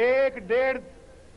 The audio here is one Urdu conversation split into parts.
1-1.5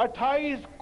28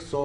100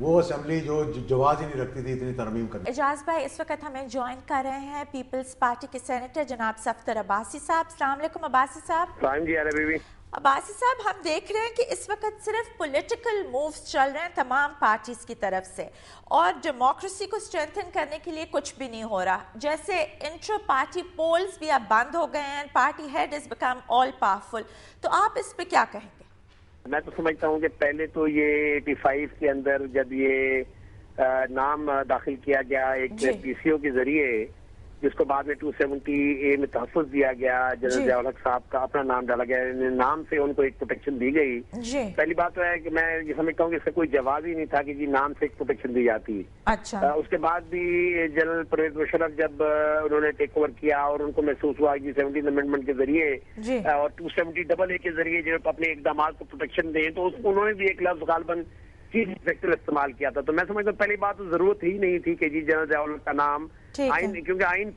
وہ اسمبلی جو جواز ہی نہیں رکھتی تھی اتنی ترمیم کرنے. اعجاز بھائی اس وقت ہمیں جوائن کر رہے ہیں پیپلز پارٹی کے سینیٹر جناب صفدر عباسی صاحب. السلام علیکم عباسی صاحب. جی عربی بھی. عباسی صاحب, ہم دیکھ رہے ہیں کہ اس وقت صرف پولیٹیکل مووز چل رہے ہیں تمام پارٹیز کی طرف سے, اور ڈیموکریسی کو اسٹرینتھن کرنے کے لیے کچھ بھی نہیں ہو رہا. جیسے انٹرو پارٹی پولز بھی اب بند ہو گئے ہیں, party head has become all powerful. تو آپ اس پہ کیا کہیں گے؟ میں تو سمجھتا ہوں کہ پہلے تو یہ 85 کے اندر جب یہ نام داخل کیا گیا ایک پی سی او کے ذریعے, جس کو بعد میں 270A میں تحفظ دیا گیا, جنرل ضیاء الحق صاحب کا اپنا نام ڈالا گیا, نام سے ان کو ایک پروٹیکشن دی گئی. پہلی بات تو ہے کہ میں یہ سمجھتا ہوں کہ اس کا کوئی جواز ہی نہیں تھا کہ جی نام سے ایک پروٹیکشن دی جاتی. اس کے بعد بھی جنرل پرویز مشرف جب انہوں نے ٹیک اوور کیا اور ان کو محسوس ہوا کہ 17 امینڈمنٹ کے ذریعے اور 270AA کے ذریعے جو اپنے اقدامات کو پروٹیکشن دیں, تو انہوں نے بھی ایک لفظ غالباً چیف انسپیکٹر استعمال کیا تھا. تو میں سمجھتا ہوں پہلی بات تو ضرورت ہی نہیں تھی کہ جی جنرل ضیاء الحق کا نام آئین, کیونکہ آئین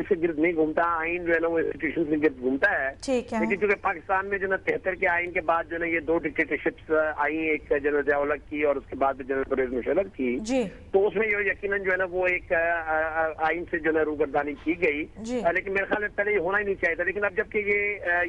سے گرد نہیں گھومتا, آئین جو ہے نا وہ انسٹیٹیوشن سے گرد گھومتا ہے. لیکن چونکہ پاکستان میں جو نا 73 کے آئین کے بعد جو نا یہ 2 ڈکٹیٹرشپس آئی, ایک جنرل ضیاء الحق کی اور اس کے بعد جنرل پرویز مشرف کی, تو اس میں یقیناً جو ہے نا وہ ایک آئین سے جو ہے روگردانی کی گئی. لیکن میرے خیال میں پہلے یہ ہونا ہی نہیں چاہیے تھا. لیکن اب جبکہ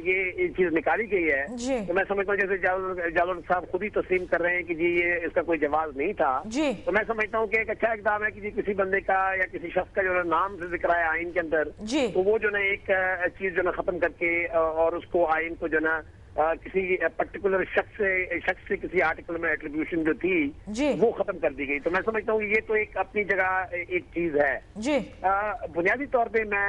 یہ چیز نکالی گئی ہے تو میں سمجھتا ہوں جیسے ضیاء الحق صاحب خود ہی تسلیم کر رہے ہیں کہ جی یہ اس کا کوئی جواز نہیں تھا, تو میں سمجھتا ہوں کہ ایک اچھا اقدام ہے کہ جی کسی بندے کا یا کسی شخص کا جو ہے نام سے ذکر ہے آئین کے اندر, تو وہ جو نا ایک چیز جو نا ختم کر کے اور اس کو آئین کو جو نا کسی پرٹیکولر شخص سے کسی آرٹیکل میں ایٹریبیوشن جو تھی وہ ختم کر دی گئی. تو میں سمجھتا ہوں کہ یہ تو ایک اپنی جگہ ایک چیز ہے. بنیادی طور پہ میں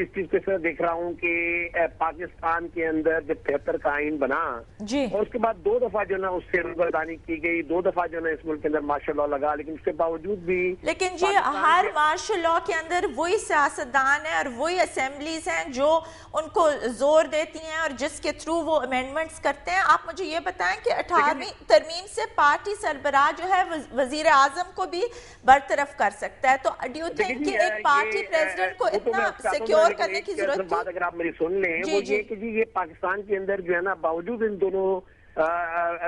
اس چیز کو دیکھ رہا ہوں کہ پاکستان کے اندر جب 73 کا آئین بنا اور اس کے بعد 2 دفعہ جو نا اس سے روگردانی کی گئی, 2 دفعہ جو نا اس ملک کے اندر مارشل لاء لگا, لیکن اس کے باوجود بھی لیکن جی ہر مارشل لاء کے اندر وہی سیاستدان ہیں اور وہی اسمبلیز ہیں جو ان کو زور دیتی ہیں اور جس کے تھرو وہ امینڈمنٹس کرتے ہیں. آپ مجھے یہ بتائیں کہ 18ویں ترمیم سے پارٹی سربراہ جو ہے وزیر اعظم کو بھی برطرف کر سکتا ہے, تو ڈو یو تھنک کہ ایک پارٹی پریزیڈنٹ کو اتنا سیکیور کرنے کی ضرورت تھی؟ اگر آپ میری سن لیں, وہ یہ کہ جی یہ پاکستان کے اندر جو ہے نا باوجود ان دونوں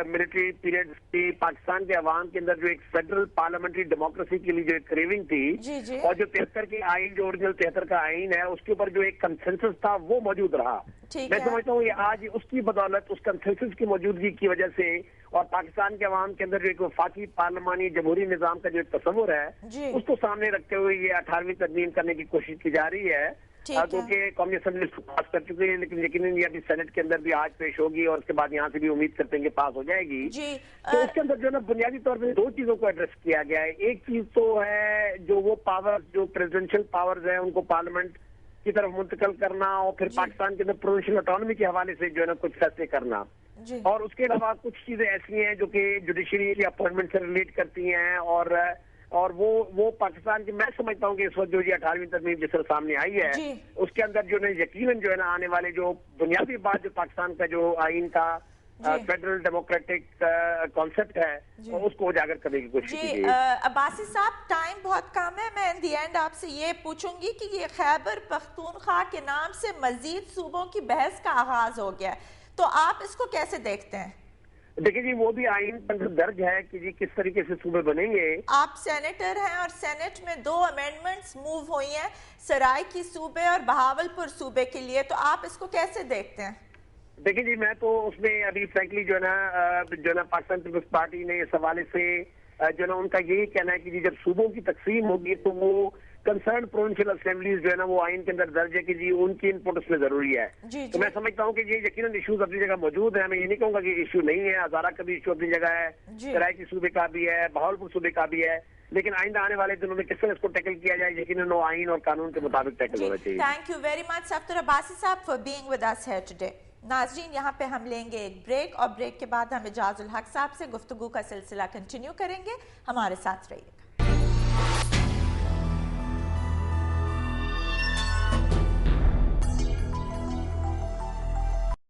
ملٹری پیریڈ کی پاکستان کے عوام کے اندر جو ایک فیڈرل پارلیمنٹری ڈیموکریسی کے لیے جو ایک کریونگ تھی, اور جو 73 کے آئین جو اوریجنل 73 کا آئین ہے اس کے اوپر جو ایک کنسنسس تھا وہ موجود رہا. میں سمجھتا ہوں یہ آج اس کی بدولت, اس کنسنسس کی موجودگی کی وجہ سے اور پاکستان کے عوام کے اندر جو ایک وفاقی پارلیمانی جمہوری نظام کا جو ایک تصور ہے اس کو سامنے رکھتے ہوئے یہ 18ویں ترمیم کرنے کی کوشش کی جا رہی ہے, کیونکہ قومی اسمبلی اس کو پاس کر چکے ہیں, لیکن یقیناً یہ ابھی سینٹ کے اندر بھی آج پیش ہوگی اور اس کے بعد یہاں سے بھی امید کرتے ہیں کہ پاس ہو جائے گی. تو اس کے اندر جو ہے نا بنیادی طور پہ 2 چیزوں کو ایڈریس کیا گیا ہے. ایک چیز تو ہے جو وہ پاور جو پریزیڈنشل پاورز ہیں ان کو پارلیمنٹ کی طرف منتقل کرنا, اور پھر پاکستان کے اندر پروونشل اٹانومی کے حوالے سے جو ہے نا کچھ فیصلے کرنا, اور اس کے علاوہ کچھ چیزیں ایسی ہیں جو کہ جوڈیشری کی اپوائنٹمنٹ سے ریلیٹ کرتی ہیں, اور وہ پاکستان کی میں سمجھتا ہوں کہ اس وقت جو یہ 18ویں ترمیم جس طرح سامنے آئی ہے اس کے اندر جو ہے یقیناً جو ہے نا آنے والے جو بنیادی بات جو پاکستان کا جو آئین کا فیڈرل ڈیموکریٹک کانسیپٹ ہے اس کو اجاگر کرنے کی کوشش کی گئی. عباسی صاحب ٹائم بہت کم ہے, میں ان دی اینڈ آپ سے یہ پوچھوں گی کہ یہ خیبر پختونخوا کے نام سے مزید صوبوں کی بحث کا آغاز ہو گیا ہے, تو آپ اس کو کیسے دیکھتے ہیں؟ دیکھیں جی وہ بھی آئین پر درج ہے کہ جی کس طریقے سے صوبے بنیں گے. آپ سینیٹر ہیں اور سینٹ میں 2 امینڈمنٹس موو ہوئی ہیں سرائے کی صوبے اور بہاولپور صوبے کے لیے, تو آپ اس کو کیسے دیکھتے ہیں؟ دیکھیں جی میں تو اس میں ابھی فرینکلی جو ہے نا پاکستان پیپلز پارٹی نے اس حوالے سے جو ہے نا ان کا یہی کہنا ہے کہ جی جب صوبوں کی تقسیم ہوگی تو وہ کنسرن پروونشل اسمبلیز جو ہے نا وہ آئین کے اندر درج ہے کہ جی ان کی انپٹ اس میں ضروری ہے. تو میں سمجھتا ہوں کہ یہ یقیناً ایشوز اپنی جگہ موجود ہیں, میں یہ نہیں کہوں گا کہ ایشو نہیں ہے, ہزارہ کا بھی ایشو اپنی جگہ ہے, سرائے کی صوبے کا بھی ہے, بہاولپور صوبے کا بھی ہے, لیکن آئندہ آنے والے دنوں میں کس طرح اس کو ٹیکل کیا جائے یقیناً وہ آئین اور قانون کے مطابق ٹیکل ہونا چاہیے. Thank you very much Safdar Abbasi sahab for being with us here today. ناظرین یہاں پہ ہم لیں گے ایک بریک, اور بریک کے بعد ہم اعجاز الحق صاحب سے گفتگو کا سلسلہ کنٹینیو کریں گے, ہمارے ساتھ رہیے گا.